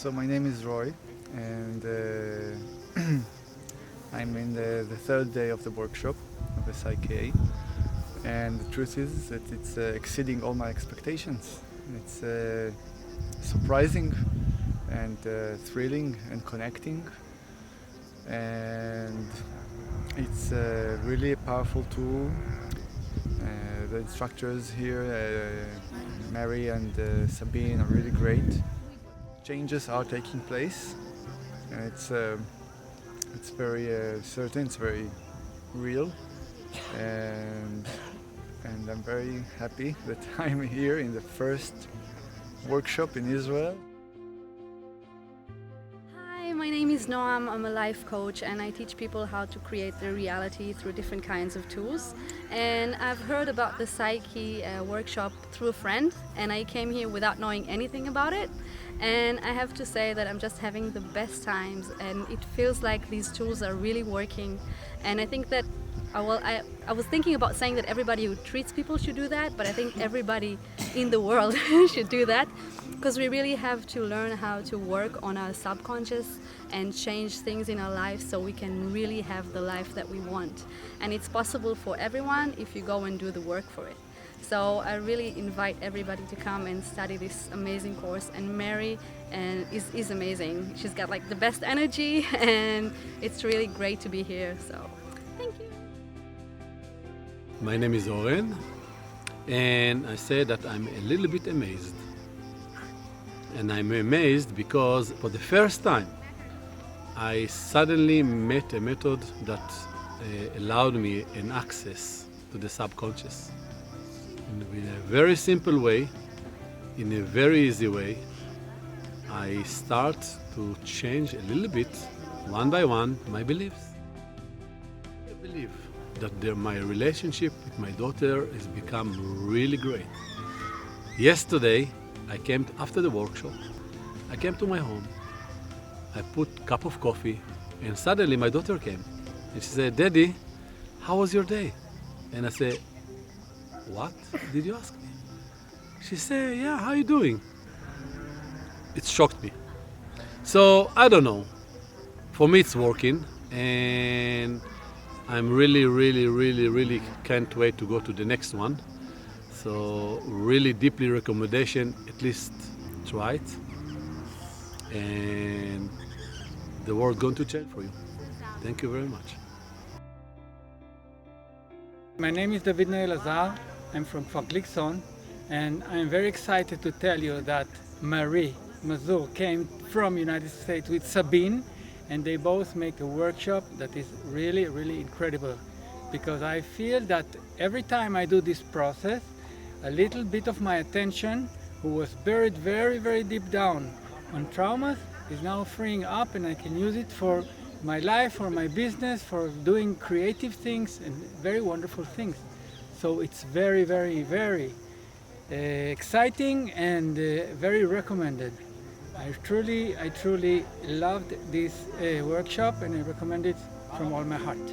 So my name is Roy, and I'm in the third day of the workshop of the PSYCH-K, and the truth is that it's exceeding all my expectations. It's surprising and thrilling and connecting, and it's really a powerful tool. The instructors here, Mary and Sabine, are really great. Changes are taking place, and it's very certain, it's very real, and I'm very happy that I'm here in the first workshop in Israel. Hi, my name is Noam. I'm a life coach and I teach people how to create their reality through different kinds of tools. And I've heard about the PSYCH-K workshop through a friend, and I came here without knowing anything about it. And I have to say that I'm just having the best times, and it feels like these tools are really working. And I think that, I was thinking about saying that everybody who treats people should do that, but I think everybody in the world should do that, because we really have to learn how to work on our subconscious and change things in our life so we can really have the life that we want. And it's possible for everyone if you go and do the work for it. So I really invite everybody to come and study this amazing course, and Mary is amazing. She's got like the best energy, and it's really great to be here, so thank you. My name is Owen, and I say that I'm a little bit amazed. And I'm amazed because for the first time I suddenly met a method that allowed me an access to the subconscious. In a very simple way, in a very easy way, I start to change a little bit, one by one, my beliefs. I believe that my relationship with my daughter has become really great. Yesterday, after the workshop, I came to my home, I put a cup of coffee, and suddenly my daughter came. And she said, "Daddy, how was your day?" And I said, "What did you ask me?" She said, "Yeah, how are you doing?" It shocked me. So, I don't know. For me, it's working, and I'm really can't wait to go to the next one. So, really deeply recommendation, at least try it. And the world going to change for you. Thank you very much. My name is David Elazar. I'm from Kfar, and I'm very excited to tell you that Mazur came from United States with Sabine, and they both make a workshop that is really incredible, because I feel that every time I do this process, a little bit of my attention, who was buried very deep down on traumas, is now freeing up, and I can use it for my life, for my business, for doing creative things and very wonderful things. So it's very exciting and very recommended. I truly loved this workshop, and I recommend it from all my heart.